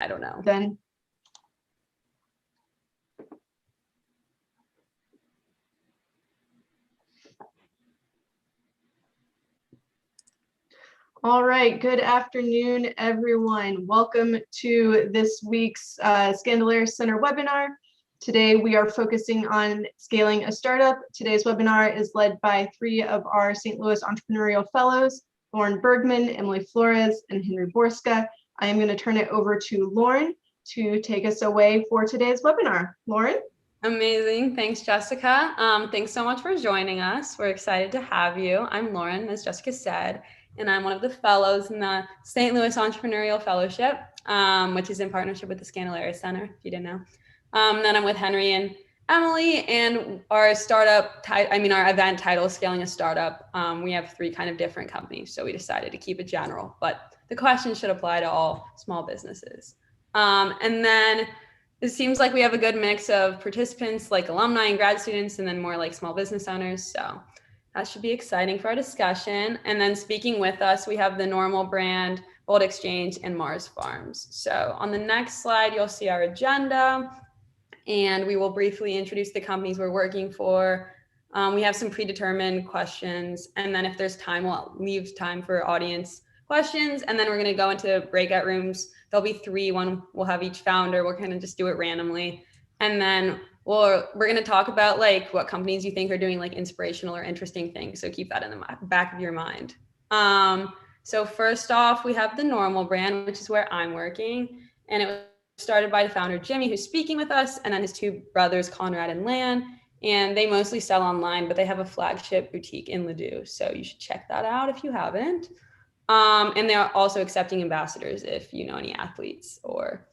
I don't know. Then. All right, good afternoon, everyone. Welcome to this week's Scandalaris Center webinar. Today, we are focusing on scaling a startup. Today's webinar is led by 3 of our St. Louis Entrepreneurial Fellows, Lauren Bergman, Emily Flores, and Henry Borska. I am going to turn it over to Lauren to take us away for today's webinar. Lauren? Amazing. Thanks, Jessica. Thanks so much for joining us. We're excited to have you. I'm Lauren, as Jessica said, and I'm one of the fellows in the St. Louis Entrepreneurial Fellowship, which is in partnership with the Scandalaris Center, if you didn't know. Then I'm with Henry and Emily, and our our event title is Scaling a Startup. We have 3 kind of different companies, so we decided to keep it general, but the question should apply to all small businesses. And then it seems like we have a good mix of participants, like alumni and grad students, and then more like small business owners. So that should be exciting for our discussion. And then speaking with us, we have the Normal brand, Bold Exchange, and Mars Farms. So on the next slide, you'll see our agenda, and we will briefly introduce the companies we're working for. We have some predetermined questions, and then if there's time, we'll leave time for audience questions, and then we're going to go into breakout rooms. There'll be 3. One we'll have each founder. We'll kind of just do it randomly, and then we're going to talk about like what companies you think are doing like inspirational or interesting things. So keep that in the back of your mind. So first off, we have the Normal brand, which is where I'm working, and it was started by the founder Jimmy, who's speaking with us, and then his 2 brothers Conrad and Lan. And they mostly sell online, but they have a flagship boutique in Ladue, so you should check that out if you haven't. And they're also accepting ambassadors if you know any athletes or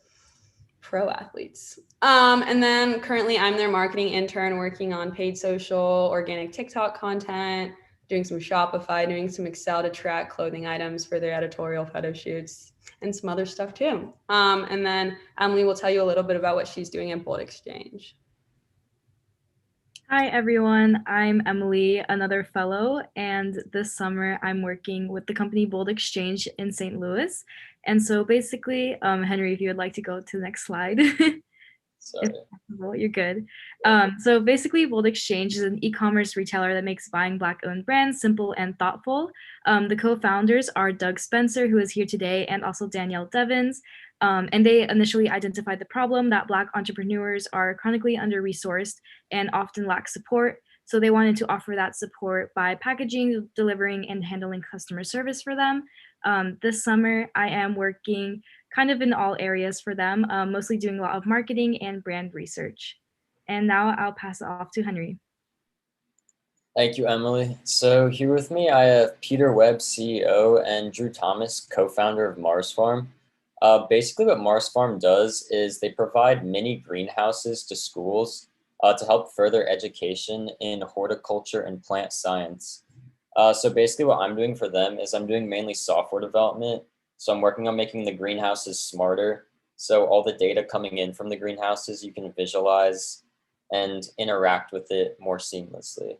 pro athletes. And then currently I'm their marketing intern working on paid social, organic TikTok content, doing some Shopify, doing some Excel to track clothing items for their editorial photo shoots and some other stuff too. And then Emily will tell you a little bit about what she's doing at Bold Exchange. Hi, everyone. I'm Emily, another fellow, and this summer I'm working with the company Bold Exchange in St. Louis. And so basically, Henry, if you would like to go to the next slide. Sorry. You're good. So basically, Bold Exchange is an e-commerce retailer that makes buying Black-owned brands simple and thoughtful. The co-founders are Doug Spencer, who is here today, and also Danielle Devins. And they initially identified the problem that Black entrepreneurs are chronically under-resourced and often lack support. So they wanted to offer that support by packaging, delivering, and handling customer service for them. This summer, I am working kind of in all areas for them, mostly doing a lot of marketing and brand research. And now I'll pass it off to Henry. Thank you, Emily. So here with me, I have Peter Webb, CEO, and Drew Thomas, co-founder of Mars Farm. Basically what Mars Farm does is they provide mini greenhouses to schools to help further education in horticulture and plant science. So basically what I'm doing for them is I'm doing mainly software development. So I'm working on making the greenhouses smarter. So all the data coming in from the greenhouses, you can visualize and interact with it more seamlessly.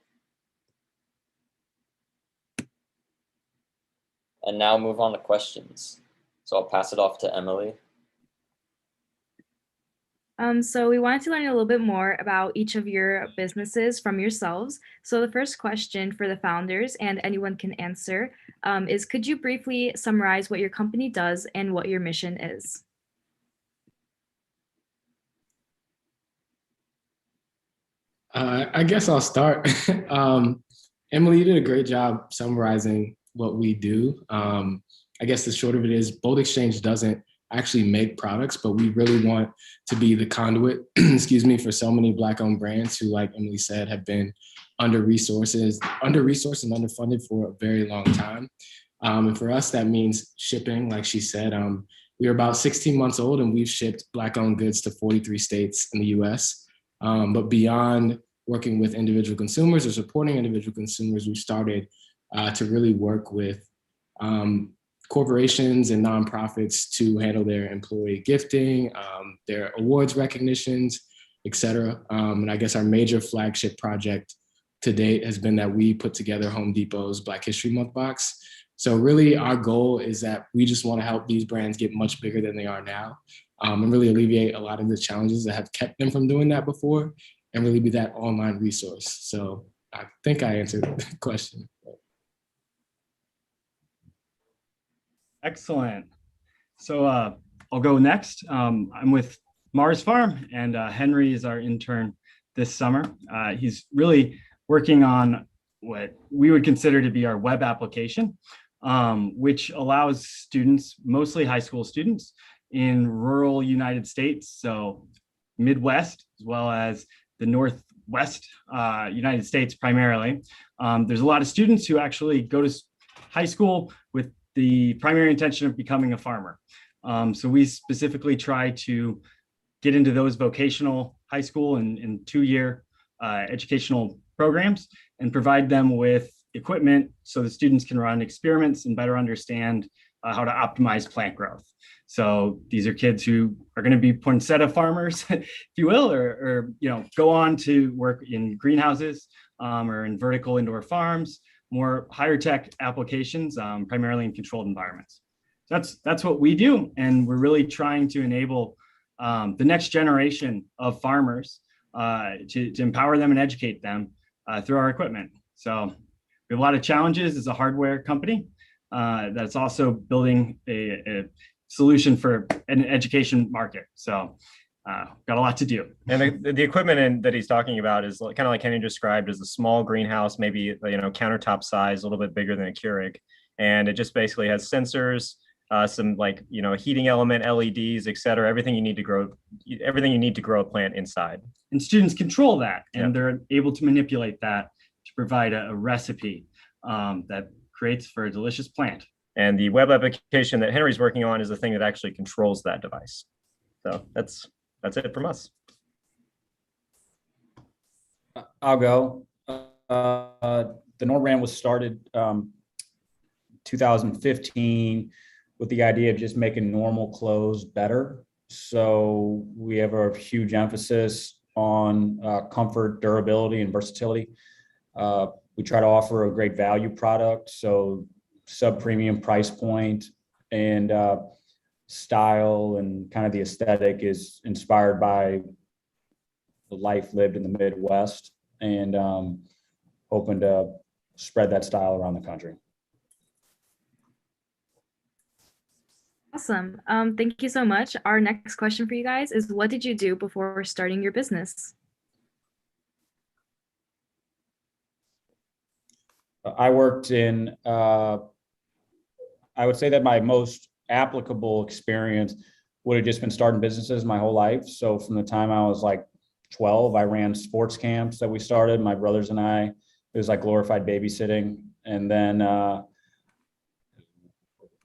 And now move on to questions. So I'll pass it off to Emily. So we wanted to learn a little bit more about each of your businesses from yourselves. So the first question for the founders, and anyone can answer, is could you briefly summarize what your company does and what your mission is? I guess I'll start. Emily, you did a great job summarizing what we do. I guess the short of it is Bold Exchange doesn't actually make products, but we really want to be the conduit, excuse me, for so many Black-owned brands who, like Emily said, have been under-resourced and underfunded for a very long time. And for us, that means shipping, like she said. We are about 16 months old and we've shipped Black-owned goods to 43 states in the US. But beyond working with individual consumers or supporting individual consumers, we started to really work with corporations and nonprofits to handle their employee gifting, their awards recognitions, et cetera. And I guess our major flagship project to date has been that we put together Home Depot's Black History Month box. So really our goal is that we just want to help these brands get much bigger than they are now. and really alleviate a lot of the challenges that have kept them from doing that before, and really be that online resource. So I think I answered the question. Excellent. So I'll go next. I'm with Mars Farm, and Henry is our intern this summer. He's really working on what we would consider to be our web application, which allows students, mostly high school students in rural United States, so Midwest, as well as the Northwest United States primarily. There's a lot of students who actually go to high school with the primary intention of becoming a farmer. So we specifically try to get into those vocational high school and 2-year educational programs and provide them with equipment so the students can run experiments and better understand how to optimize plant growth. So these are kids who are going to be poinsettia farmers, if you will, or go on to work in greenhouses or in vertical indoor farms, more higher tech applications, primarily in controlled environments. That's what we do, and we're really trying to enable the next generation of farmers to empower them and educate them through our equipment. So we have a lot of challenges as a hardware company that's also building a solution for an education market. So got a lot to do. And the equipment that he's talking about is kind of like Henry described, as a small greenhouse, maybe countertop size, a little bit bigger than a Keurig, and it just basically has sensors, some heating element, LEDs, etc. Everything you need to grow a plant inside. And students control that, and they're able to manipulate that to provide a recipe that creates for a delicious plant. And the web application that Henry's working on is the thing that actually controls that device. So that's it from us. I'll go. The NORRAN was started 2015 with the idea of just making normal clothes better. So we have a huge emphasis on comfort, durability, and versatility. We try to offer a great value product, so sub-premium price point, and style and kind of the aesthetic is inspired by the life lived in the Midwest, and hoping to spread that style around the country. Awesome. Thank you so much. Our next question for you guys is, what did you do before starting your business? I worked in, I would say that my most applicable experience would have just been starting businesses my whole life. So from the time I was like 12, I ran sports camps that we started, my brothers and I. It was like glorified babysitting. And then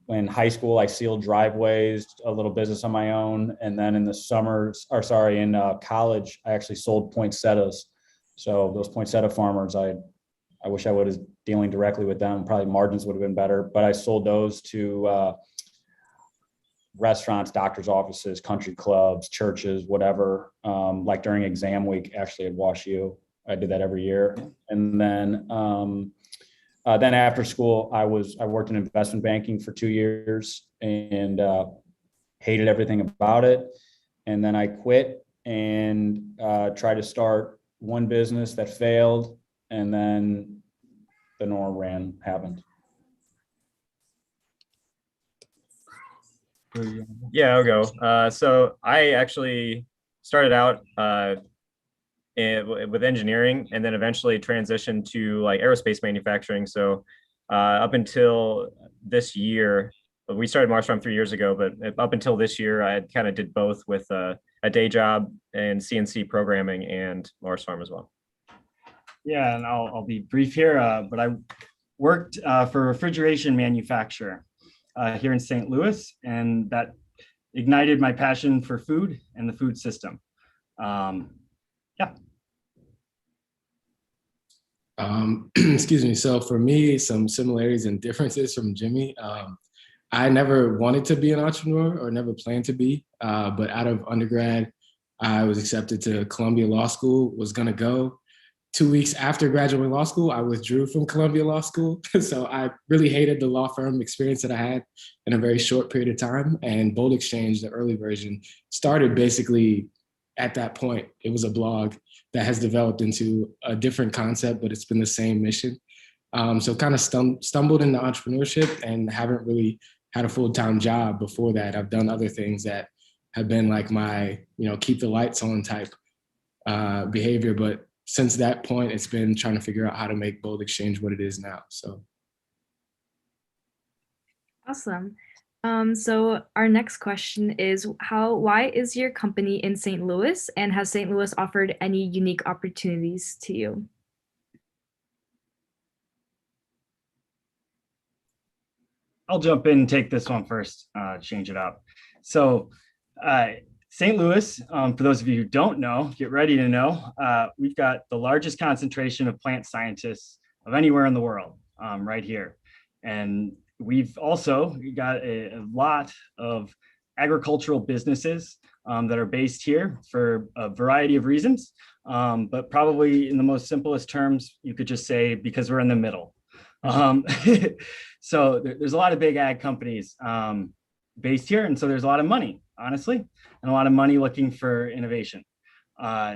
in high school, I sealed driveways, a little business on my own. And then in the summers, in college, I actually sold poinsettias. So those poinsettia farmers, I wish I was dealing directly with them. Probably margins would have been better, but I sold those to restaurants, doctors' offices, country clubs, churches, whatever. Like during exam week, actually at WashU, I did that every year. And then after school, I worked in investment banking for 2 years and hated everything about it. And then I quit and tried to start one business that failed, and then the NORRAN happened. Yeah, I'll go. So I actually started out with engineering, and then eventually transitioned to like aerospace manufacturing. So up until this year, we started Mars Farm 3 years ago, but up until this year, I kind of did both with a day job in CNC programming and Mars Farm as well. Yeah, and I'll be brief here, but I worked for a refrigeration manufacturer here in St. Louis, and that ignited my passion for food and the food system. Yeah. Excuse me. So for me, some similarities and differences from Jimmy. I never wanted to be an entrepreneur or never planned to be, but out of undergrad, I was accepted to Columbia Law School, was gonna go. 2 weeks after graduating law school, I withdrew from Columbia Law School. So I really hated the law firm experience that I had in a very short period of time. And Bold Exchange, the early version, started basically at that point. It was a blog that has developed into a different concept, but it's been the same mission. So kind of stumbled into entrepreneurship and haven't really had a full-time job before that. I've done other things that have been like my, keep the lights on type behavior. But since that point, it's been trying to figure out how to make Bold Exchange what it is now. So. Awesome. So our next question is why is your company in St. Louis, and has St. Louis offered any unique opportunities to you? I'll jump in and take this one first, change it up. So St. Louis, for those of you who don't know, get ready to know, we've got the largest concentration of plant scientists of anywhere in the world right here. And we've also got a lot of agricultural businesses that are based here for a variety of reasons. But probably in the most simplest terms, you could just say because we're in the middle. So there's a lot of big ag companies based here. And so there's a lot of money, honestly, and a lot of money looking for innovation.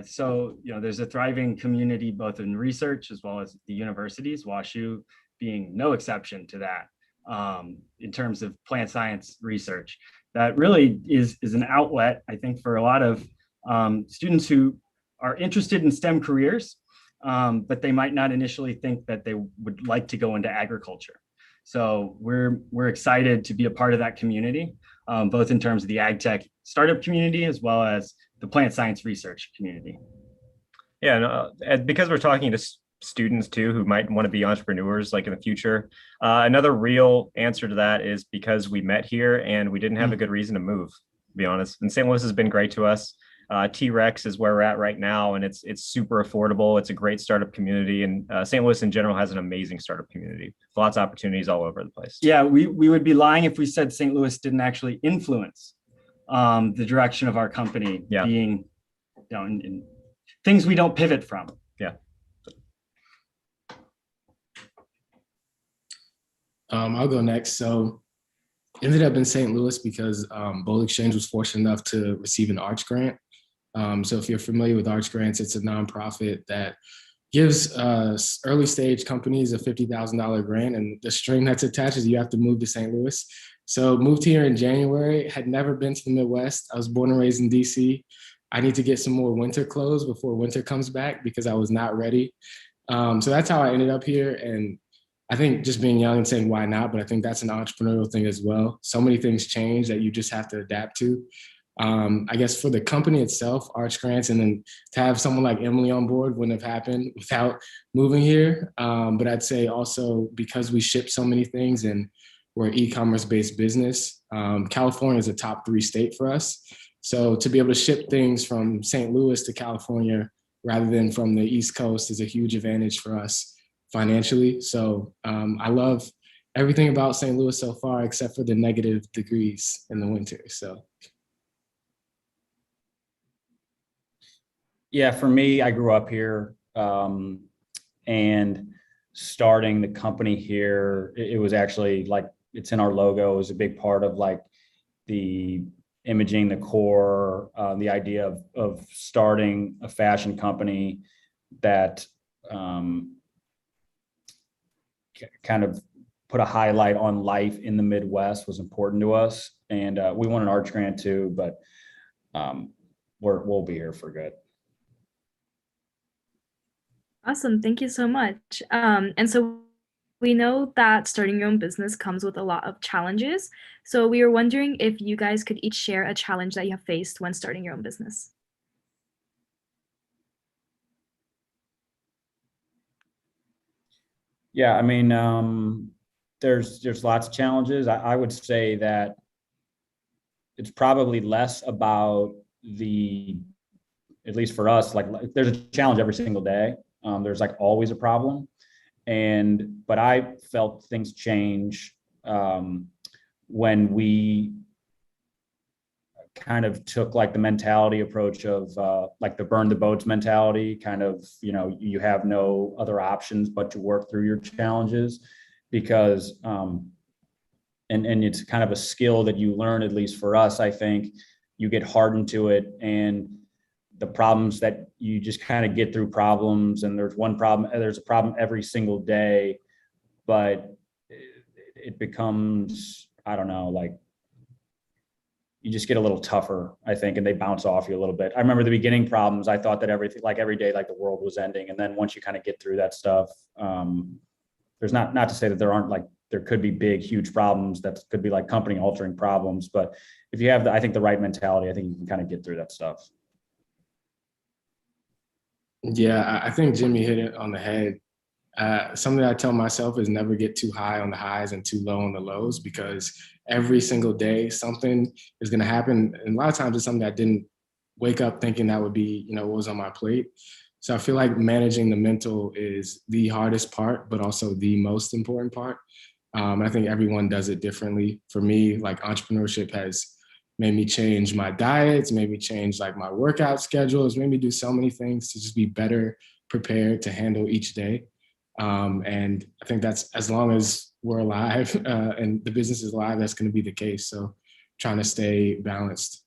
So, there's a thriving community, both in research as well as the universities, WashU being no exception to that in terms of plant science research. That really is an outlet, I think, for a lot of students who are interested in STEM careers, but they might not initially think that they would like to go into agriculture. So we're excited to be a part of that community, both in terms of the ag tech startup community as well as the plant science research community. Yeah, and because we're talking to students too who might want to be entrepreneurs like in the future, another real answer to that is because we met here and we didn't have a good reason to move, to be honest. And St. Louis has been great to us. T-Rex is where we're at right now, and it's super affordable. It's a great startup community, and St. Louis in general has an amazing startup community. Lots of opportunities all over the place. Yeah, we would be lying if we said St. Louis didn't actually influence the direction of our company being, in things we don't pivot from. Yeah. I'll go next. So ended up in St. Louis because Bold Exchange was fortunate enough to receive an Arch grant. So if you're familiar with Arch Grants, it's a nonprofit that gives early stage companies a $50,000 grant, and the string that's attached is you have to move to St. Louis. So moved here in January, had never been to the Midwest. I was born and raised in DC. I need to get some more winter clothes before winter comes back because I was not ready. So that's how I ended up here. And I think just being young and saying why not, but I think that's an entrepreneurial thing as well. So many things change that you just have to adapt to. I guess for the company itself, Arch Grants, and then to have someone like Emily on board wouldn't have happened without moving here. But I'd say also because we ship so many things and we're an e-commerce based business, California is a top 3 state for us. So to be able to ship things from St. Louis to California rather than from the East Coast is a huge advantage for us financially. So I love everything about St. Louis so far, except for the negative degrees in the winter. So. Yeah, for me, I grew up here, and starting the company here, it was actually like, it's in our logo, it was a big part of like the imaging, the core, the idea of starting a fashion company that kind of put a highlight on life in the Midwest was important to us. And we won an Arch grant too, but we'll be here for good. Awesome. Thank you so much. And so we know that starting your own business comes with a lot of challenges. So we were wondering if you guys could each share a challenge that you have faced when starting your own business. Yeah, I mean, there's lots of challenges. I would say that it's probably less about at least for us, like there's a challenge every single day. There's like always a problem. But I felt things change when we kind of took like the mentality approach of like the burn the boats mentality, kind of, you have no other options but to work through your challenges, because and it's kind of a skill that you learn, at least for us, I think. You get hardened to it, and the problems that you just kind of get through problems, and there's a problem every single day, but it becomes, I don't know, like, you just get a little tougher, I think, and they bounce off you a little bit. I remember the beginning problems, I thought that everything, like every day, like the world was ending. And then once you kind of get through that stuff, there's not to say that there could be big, huge problems that could be like company altering problems. But if you have I think the right mentality, I think you can kind of get through that stuff. Yeah, I think Jimmy hit it on the head. Something I tell myself is never get too high on the highs and too low on the lows, because every single day something is going to happen. And a lot of times it's something I didn't wake up thinking that would be, what was on my plate. So I feel like managing the mental is the hardest part, but also the most important part. I think everyone does it differently. For me, like, entrepreneurship has made me change my diets, made me change like my workout schedules, made me do so many things to just be better prepared to handle each day. And I think that's, as long as we're alive and the business is alive, that's going to be the case. So trying to stay balanced.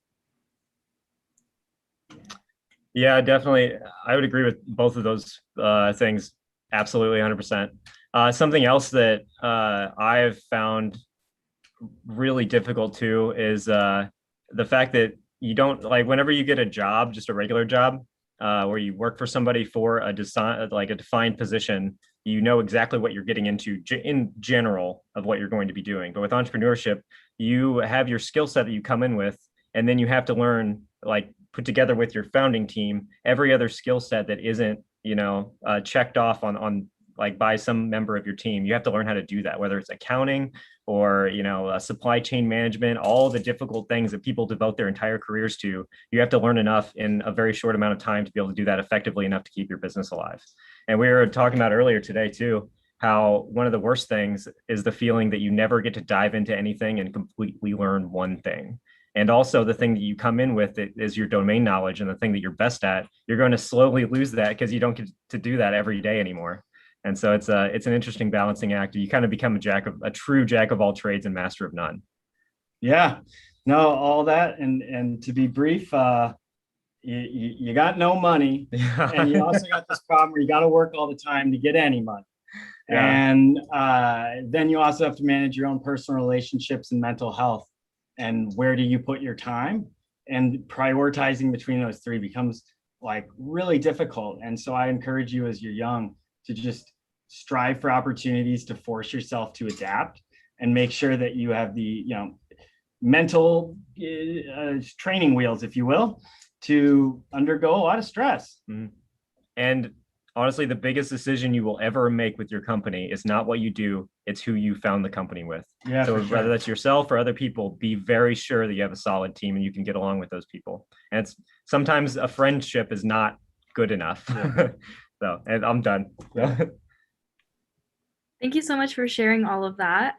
Yeah, definitely. I would agree with both of those things. Absolutely, 100%. Something else that I've found really difficult too is the fact that you don't, like, whenever you get a job, just a regular job, where you work for somebody for a defined position, you know exactly what you're getting into in general of what you're going to be doing. But with entrepreneurship, you have your skill set that you come in with, and then you have to learn, like, put together with your founding team, every other skill set that isn't, checked off on like by some member of your team. You have to learn how to do that, whether it's accounting or, supply chain management, all the difficult things that people devote their entire careers to. You have to learn enough in a very short amount of time to be able to do that effectively enough to keep your business alive. And we were talking about earlier today too, how one of the worst things is the feeling that you never get to dive into anything and completely learn one thing. And also the thing that you come in with is your domain knowledge, and the thing that you're best at, you're going to slowly lose that because you don't get to do that every day anymore. And so it's an interesting balancing act. You kind of become a true jack of all trades and master of none. Yeah, no, all that. And to be brief, you got no money, and you also got this problem where you got to work all the time to get any money. Yeah. And then you also have to manage your own personal relationships and mental health. And where do you put your time? And prioritizing between those three becomes like really difficult. And so I encourage you, as you're young, to just strive for opportunities to force yourself to adapt, and make sure that you have the mental training wheels, if you will, to undergo a lot of stress. Mm-hmm. And honestly, the biggest decision you will ever make with your company is not what you do, it's who you found the company with. Yeah, so whether that's yourself or other people, be very sure that you have a solid team and you can get along with those people. And it's sometimes a friendship is not good enough. Yeah. So, and I'm done. Thank you so much for sharing all of that.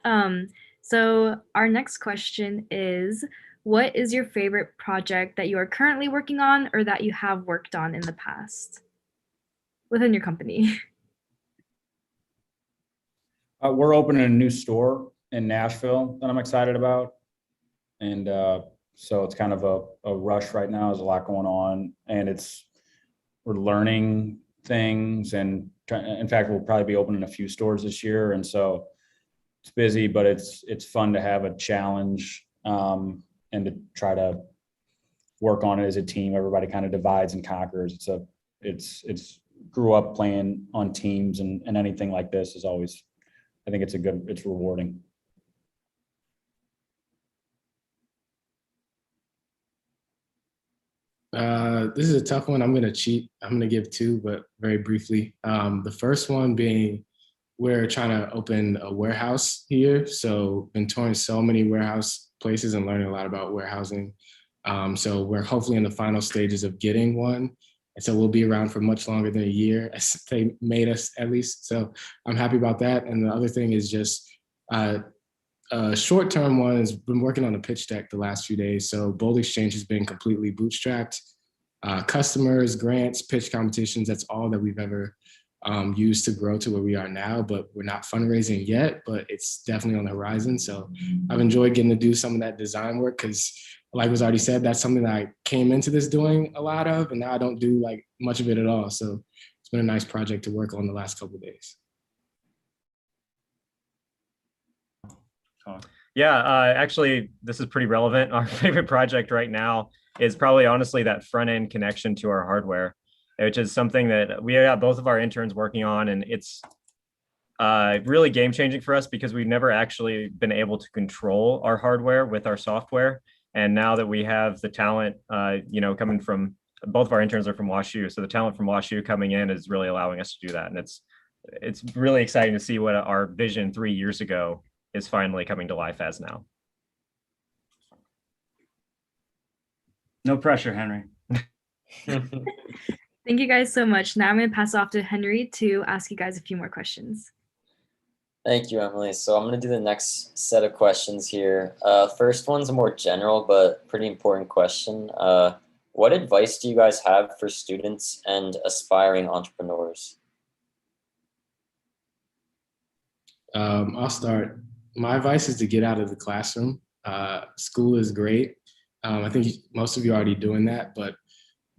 So our next question is, what is your favorite project that you are currently working on, or that you have worked on in the past within your company? We're opening a new store in Nashville that I'm excited about. And so it's kind of a rush right now. There's a lot going on, and we're learning things, and in fact, we'll probably be opening a few stores this year. And so it's busy, but it's fun to have a challenge, and to try to work on it as a team. Everybody kind of divides and conquers. It's grew up playing on teams, and anything like this is always, I think it's rewarding. This is a tough one. I'm going to cheat. I'm going to give two, but very briefly. The first one being, we're trying to open a warehouse here. So been touring so many warehouse places and learning a lot about warehousing. So we're hopefully in the final stages of getting one. And so we'll be around for much longer than a year, as they made us, at least. So I'm happy about that. And the other thing is just, Short-term one has been working on a pitch deck the last few days. So Bold Exchange has been completely bootstrapped. Customers, grants, pitch competitions, that's all that we've ever used to grow to where we are now, but we're not fundraising yet, but it's definitely on the horizon. So I've enjoyed getting to do some of that design work because, like was already said, that's something that I came into this doing a lot of, and now I don't do like much of it at all. So it's been a nice project to work on the last couple of days. Yeah, actually, this is pretty relevant. Our favorite project right now is probably honestly that front end connection to our hardware, which is something that we got both of our interns working on, and it's really game changing for us because we've never actually been able to control our hardware with our software. And now that we have the talent, coming from both of our interns are from WashU, so the talent from WashU coming in is really allowing us to do that, and it's really exciting to see what our vision 3 years ago is finally coming to life as now. No pressure, Henry. Thank you guys so much. Now I'm going to pass off to Henry to ask you guys a few more questions. Thank you, Emily. So I'm going to do the next set of questions here. First one's a more general but pretty important question. What advice do you guys have for students and aspiring entrepreneurs? I'll start. My advice is to get out of the classroom. School is great. I think most of you are already doing that, but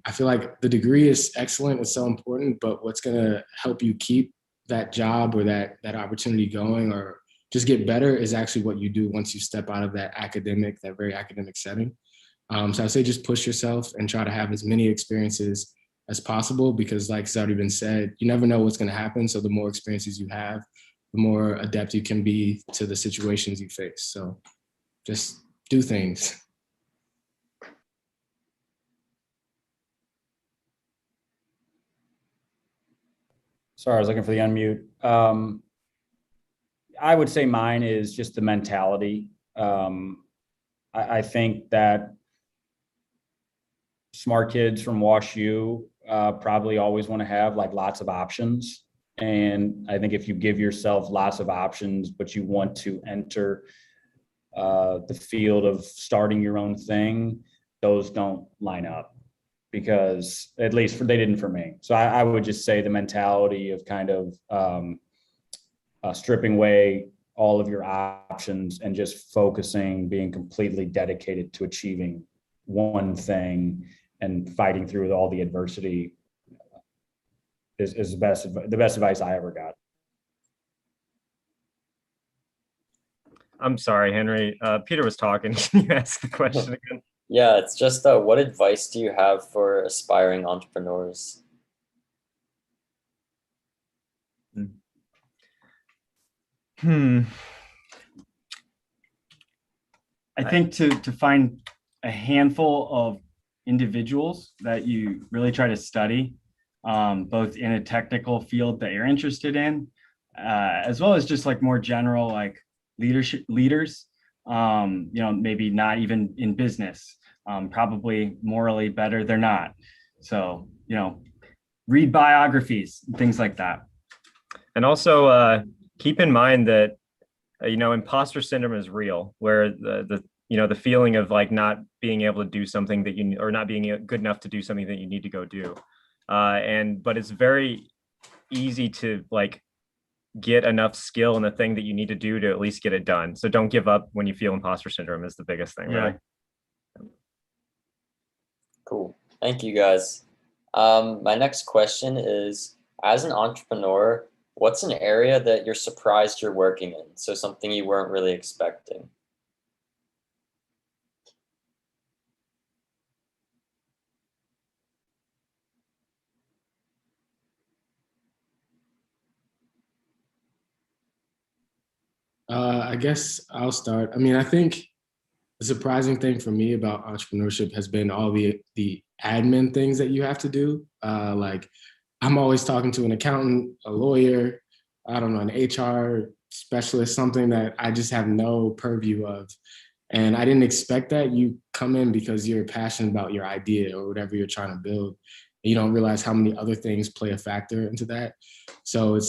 I feel like the degree is excellent. It's so important, but what's going to help you keep that job or that opportunity going or just get better is actually what you do once you step out of that very academic setting. So I say just push yourself and try to have as many experiences as possible because like it's already been said, you never know what's going to happen. So the more experiences you have, the more adept you can be to the situations you face. So just do things. Sorry, I was looking for the unmute. I would say mine is just the mentality. I think that smart kids from WashU probably always want to have like lots of options. And I think if you give yourself lots of options, but you want to enter the field of starting your own thing, those don't line up because at least they didn't for me. So I would just say the mentality of kind of stripping away all of your options and just focusing, being completely dedicated to achieving one thing and fighting through all the adversity is the best advice I ever got. I'm sorry, Henry. Peter was talking. Can you ask the question again? Yeah, it's just what advice do you have for aspiring entrepreneurs? I think to find a handful of individuals that you really try to study, both in a technical field that you're interested in, as well as just like more general like leaders, maybe not even in business, probably morally better they're not. So, read biographies, things like that. And also keep in mind that, imposter syndrome is real, where the feeling of like not being able to do something that or not being good enough to do something that you need to go do. But it's very easy to like get enough skill in the thing that you need to do to at least get it done. So don't give up when you feel imposter syndrome is the biggest thing. Yeah. Really. Cool. Thank you, guys. My next question is, as an entrepreneur, what's an area that you're surprised you're working in? So something you weren't really expecting. I guess I'll start. I mean, I think the surprising thing for me about entrepreneurship has been all the admin things that you have to do. Like I'm always talking to an accountant, a lawyer, I don't know, an HR specialist, something that I just have no purview of. And I didn't expect that. You come in because you're passionate about your idea or whatever you're trying to build. And you don't realize how many other things play a factor into that. So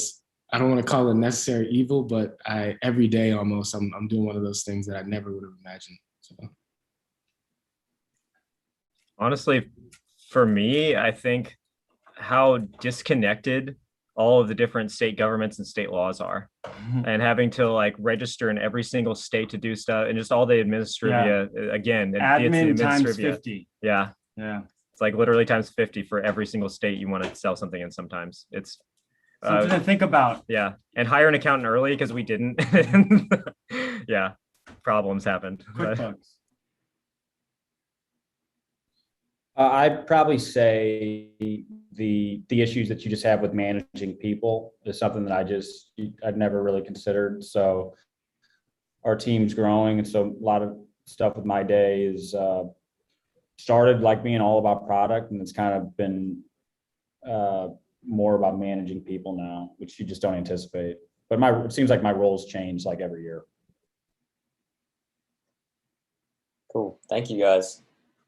I don't want to call it necessary evil, but every day almost I'm doing one of those things that I never would have imagined. So. Honestly, for me, I think how disconnected all of the different state governments and state laws are, and having to like register in every single state to do stuff, and just all the administrivia. Again, Admin it's times administrivia. 50. Yeah, Yeah. it's like literally times 50 for every single state you want to sell something in. Sometimes it's something to think about. Yeah, and hire an accountant early because we didn't. Yeah, problems happened. QuickBooks. I'd probably say the issues that you just have with managing people is something that I'd never really considered. So our team's growing, and so a lot of stuff with my day is started like being all about product, and it's kind of been more about managing people now, which you just don't anticipate. But it seems like my roles change like every year. Cool. Thank you, guys.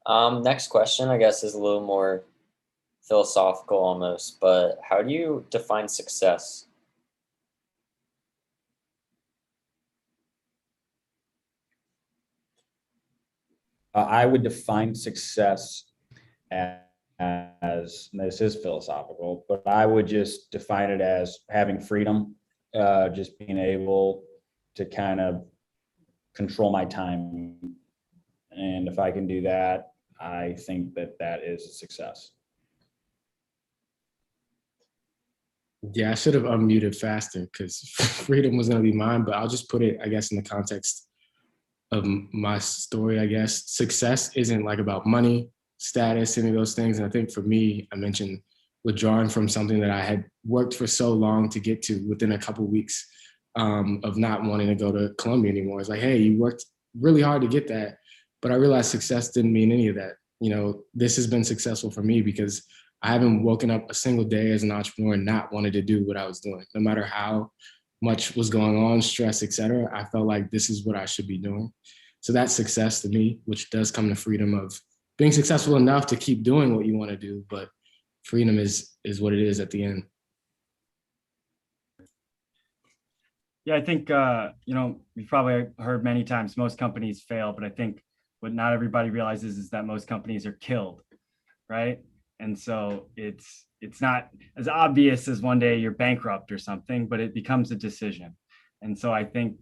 Next question, I guess, is a little more philosophical almost, but how do you define success? I would define success as, this is philosophical, but I would just define it as having freedom, just being able to kind of control my time. And if I can do that, I think that is a success. Yeah, I should have unmuted faster because freedom was going to be mine, but I'll just put it, I guess, in the context of my story, I guess. Success isn't like about money, status, any of those things. And I think for me, I mentioned withdrawing from something that I had worked for so long to get to within a couple of weeks of not wanting to go to Columbia anymore. It's like, hey, you worked really hard to get that. But I realized success didn't mean any of that. You know, this has been successful for me because I haven't woken up a single day as an entrepreneur and not wanted to do what I was doing. No matter how much was going on, stress, et cetera, I felt like this is what I should be doing. So that's success to me, which does come to freedom of being successful enough to keep doing what you want to do. But freedom is what it is at the end. Yeah, I think, you've probably heard many times most companies fail, but I think what not everybody realizes is that most companies are killed, right? And so it's not as obvious as one day you're bankrupt or something, but it becomes a decision. And so I think,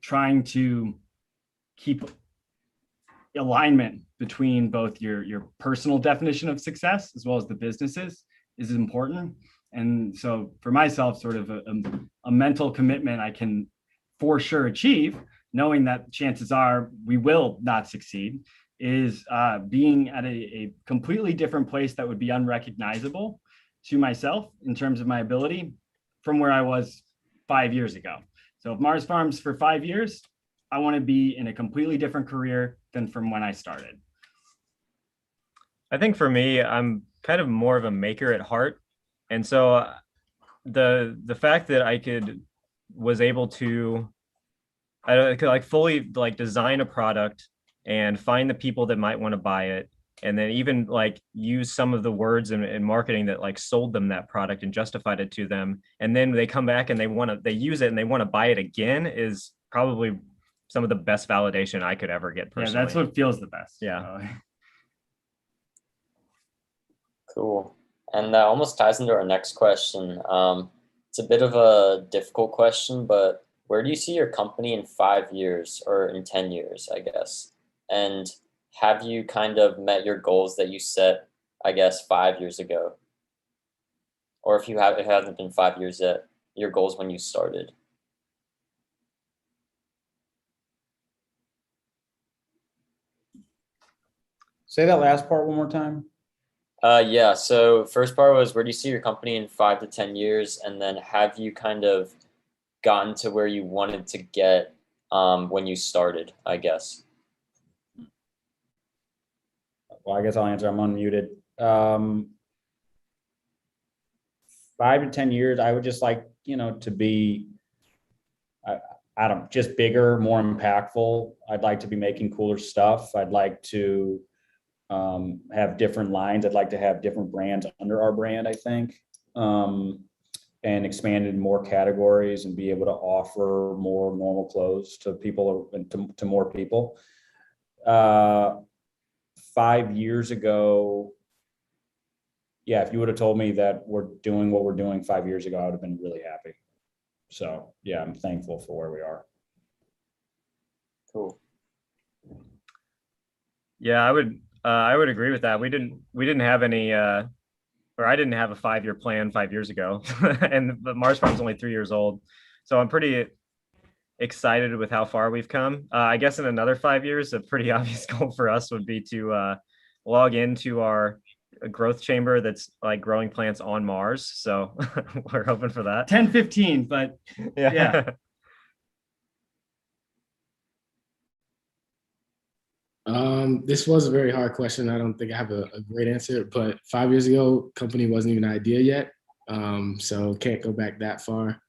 trying to keep alignment between both your personal definition of success as well as the businesses is important. And so for myself, sort of a mental commitment I can for sure achieve, knowing that chances are we will not succeed, is being at a completely different place that would be unrecognizable to myself in terms of my ability from where I was 5 years ago. So if Mars Farms for 5 years, I want to be in a completely different career than from when I started. I think for me, I'm kind of more of a maker at heart. And so the fact that I was able to, I could like fully like design a product and find the people that might want to buy it, and then even like use some of the words in marketing that like sold them that product and justified it to them, and then they come back and they use it and they want to buy it again, is probably some of the best validation I could ever get personally. Yeah, that's what feels the best. Yeah. Cool. And that almost ties into our next question. It's a bit of a difficult question, but where do you see your company in 5 years or in 10 years, I guess? And have you kind of met your goals that you set, I guess, 5 years ago? Or if it hasn't been 5 years yet, your goals when you started? Say that last part one more time. Yeah, so first part was, where do you see your company in 5 to 10 years? And then have you kind of gotten to where you wanted to get when you started, I guess? Well, I guess I'll answer. I'm unmuted. 5 to 10 years, I would just like, to be, I don't, just bigger, more impactful. I'd like to be making cooler stuff. I'd like to have different lines. I'd like to have different brands under our brand, I think. and expand in more categories and be able to offer more normal clothes to people and to more people. 5 years ago, yeah, if you would have told me that we're doing what we're doing 5 years ago, I would have been really happy. So yeah, I'm thankful for where we are. Cool. Yeah, I would agree with that. We didn't have any or I didn't have a 5-year plan 5 years ago, and the Mars Farm's only 3 years old, so I'm pretty excited with how far we've come. I guess in another 5 years, a pretty obvious goal for us would be to log into our growth chamber that's like growing plants on Mars. So we're hoping for that. 10-15, but yeah. This was a very hard question. I don't think I have a great answer, but 5 years ago, company wasn't even an idea yet. So can't go back that far.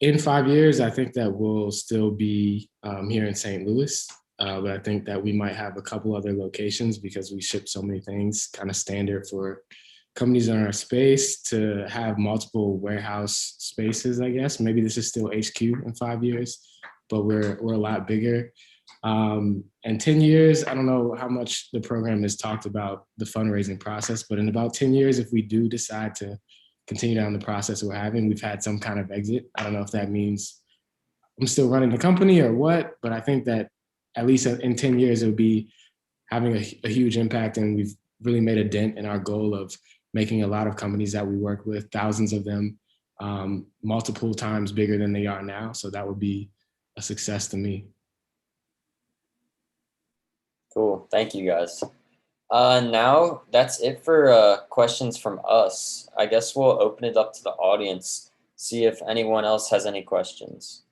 In 5 years, I think that we'll still be here in St. Louis, but I think that we might have a couple other locations because we ship so many things, kind of standard for companies in our space to have multiple warehouse spaces, I guess. Maybe this is still HQ in 5 years, but we're a lot bigger. In 10 years, I don't know how much the program has talked about the fundraising process, but in about 10 years, if we do decide to continue down the process we're having, we've had some kind of exit. I don't know if that means I'm still running the company or what, but I think that at least in 10 years, it would be having a huge impact. And we've really made a dent in our goal of making a lot of companies that we work with, thousands of them, multiple times bigger than they are now. So that would be a success to me. Cool. Thank you, guys. Now that's it for questions from us. I guess we'll open it up to the audience, see if anyone else has any questions.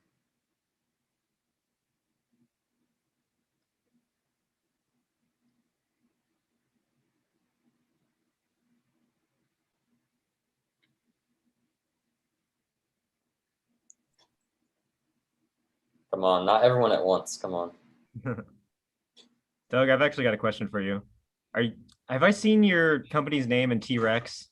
Come on, not everyone at once. Come on. Doug, I've actually got a question for you. Have I seen your company's name in T-Rex?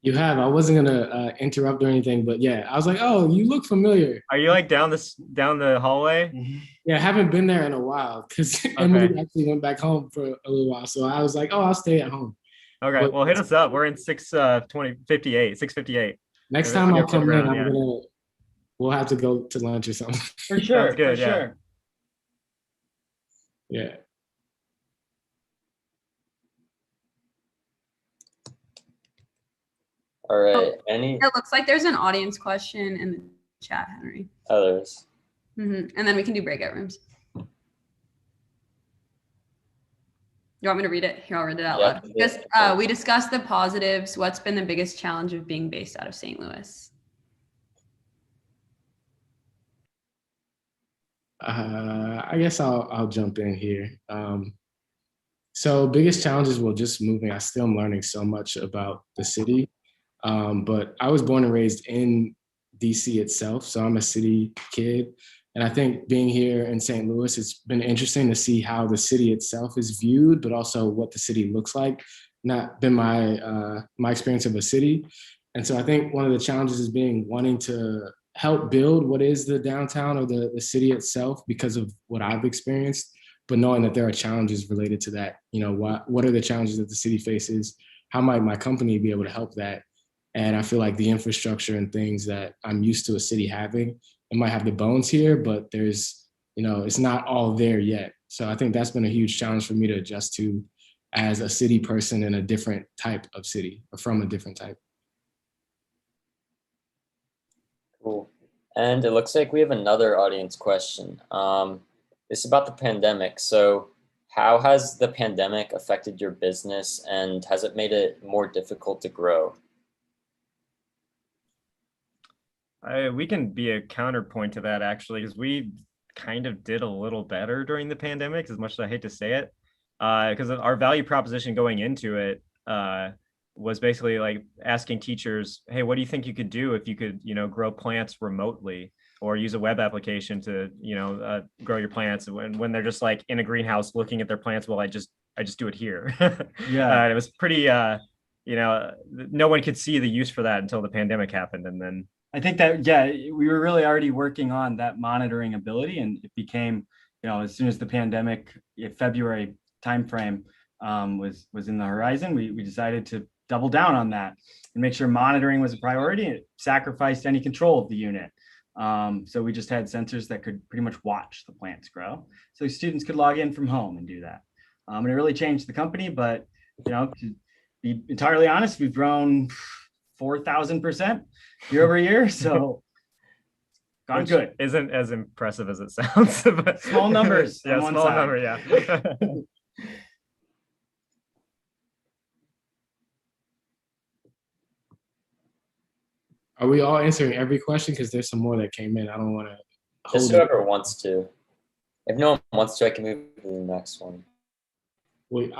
You have. I wasn't gonna interrupt or anything, but yeah, I was like, oh, you look familiar. Are you like down the hallway? Yeah, I haven't been there in a while because Emily actually went back home for a little while. So I was like, oh, I'll stay at home. Okay, but, well, hit us up. We're in 658. Next time I'll come in, we'll have to go to lunch or something. For sure. Sounds good, for sure. Yeah. All right. It looks like there's an audience question in the chat, Henry. Others. And then we can do breakout rooms. You want me to read it? Here, I'll read it out loud. Because we discussed the positives. What's been the biggest challenge of being based out of St. Louis? I guess I'll jump in here. So biggest challenges, well, just moving. I still am learning so much about the city. But I was born and raised in DC itself, so I'm a city kid. And I think being here in St. Louis, it's been interesting to see how the city itself is viewed, but also what the city looks like. Not been my experience of a city. And so I think one of the challenges is wanting to help build what is the downtown or the city itself because of what I've experienced, but knowing that there are challenges related to that. You know, what are the challenges that the city faces? How might my company be able to help that? And I feel like the infrastructure and things that I'm used to a city having, it might have the bones here, but there's, it's not all there yet. So I think that's been a huge challenge for me to adjust to as a city person in a different type of city or from a different type. Cool. And it looks like we have another audience question. It's about the pandemic. So how has the pandemic affected your business and has it made it more difficult to grow? We can be a counterpoint to that, actually, because we kind of did a little better during the pandemic, as much as I hate to say it, because our value proposition going into it was basically like asking teachers, hey, what do you think you could do if you could, grow plants remotely or use a web application to, grow your plants when they're just like in a greenhouse looking at their plants? Well, I just do it here. Yeah. It was pretty no one could see the use for that until the pandemic happened. And then I think that, yeah, we were really already working on that monitoring ability, and it became, as soon as the pandemic, February timeframe was in the horizon, we decided to double down on that and make sure monitoring was a priority. It sacrificed any control of the unit. So we just had sensors that could pretty much watch the plants grow. So students could log in from home and do that. And it really changed the company, but, to be entirely honest, we've grown 4,000% year over year. So gone good. Isn't as impressive as it sounds. But small numbers. Yeah, on one small side. number. Yeah. Are we all answering every question? Because there's some more that came in. I don't want to Just hold it. whoever wants to. If no one wants to, I can move to the next one. Wait,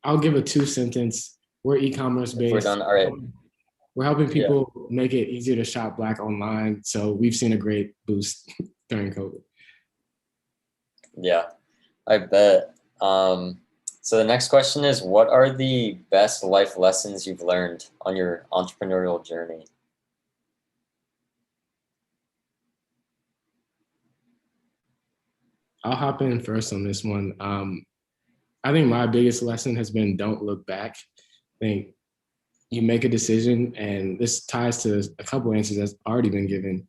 I'll give a 2-sentence. We're e-commerce based. We're done. All right. We're helping people make it easier to shop Black online. So we've seen a great boost during COVID. Yeah, I bet. So the next question is, what are the best life lessons you've learned on your entrepreneurial journey? I'll hop in first on this one. I think my biggest lesson has been don't look back. I think you make a decision, and this ties to a couple answers that's already been given.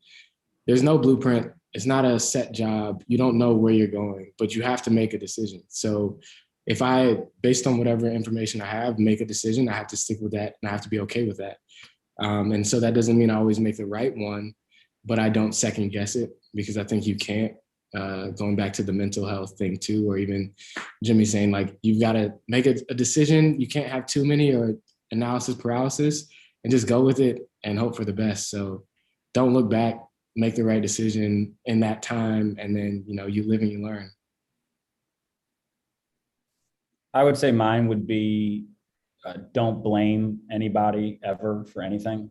There's no blueprint. It's not a set job. You don't know where you're going, but you have to make a decision. So if I, based on whatever information I have, make a decision, I have to stick with that, and I have to be okay with that. And so that doesn't mean I always make the right one, but I don't second guess it, because I think you can't. Going back to the mental health thing too, or even Jimmy saying, like, you've got to make a decision. You can't have too many or analysis paralysis, and just go with it and hope for the best. So don't look back, make the right decision in that time, and then, you live and you learn. I would say mine would be don't blame anybody ever for anything.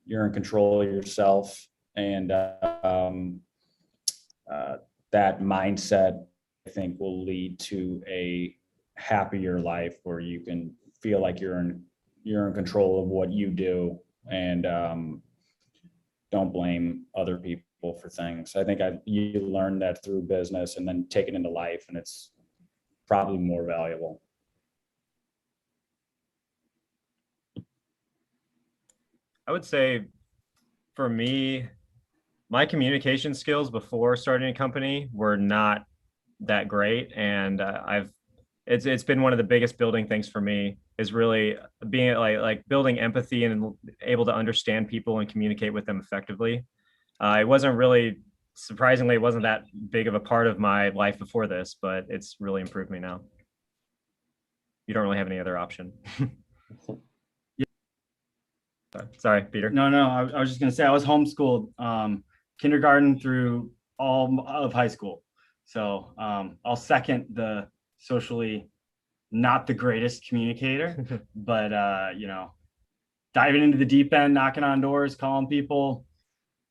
You're in control of yourself, and that mindset, I think, will lead to a happier life where you can feel like you're in control of what you do, and don't blame other people for things. I think you learn that through business, and then take it into life, and it's probably more valuable. I would say, for me, my communication skills before starting a company were not that great, and it's been one of the biggest building things for me, is really being like building empathy and able to understand people and communicate with them effectively. It wasn't really, surprisingly, it wasn't that big of a part of my life before this, but it's really improved me now. You don't really have any other option. Sorry, Peter. No, I was just going to say, I was homeschooled kindergarten through all of high school. So I'll second the socially not the greatest communicator, but diving into the deep end, knocking on doors, calling people.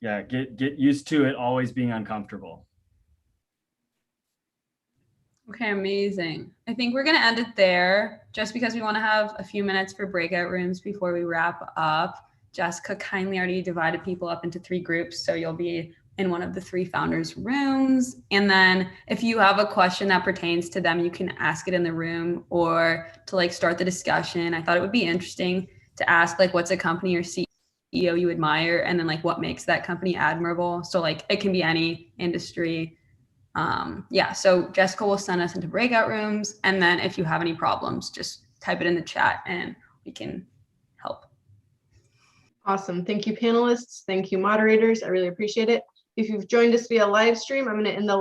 Yeah, get used to it always being uncomfortable. Okay, amazing. I think we're going to end it there, just because we want to have a few minutes for breakout rooms before we wrap up. Jessica kindly already divided people up into 3 groups, so you'll be in one of the 3 founders' rooms. And then if you have a question that pertains to them, you can ask it in the room, or to start the discussion. I thought it would be interesting to ask, what's a company or CEO you admire, and then what makes that company admirable. So it can be any industry. So Jessica will send us into breakout rooms, and then if you have any problems, just type it in the chat and we can help. Awesome. Thank you, panelists. Thank you, moderators. I really appreciate it. If you've joined us via live stream, I'm going to end the live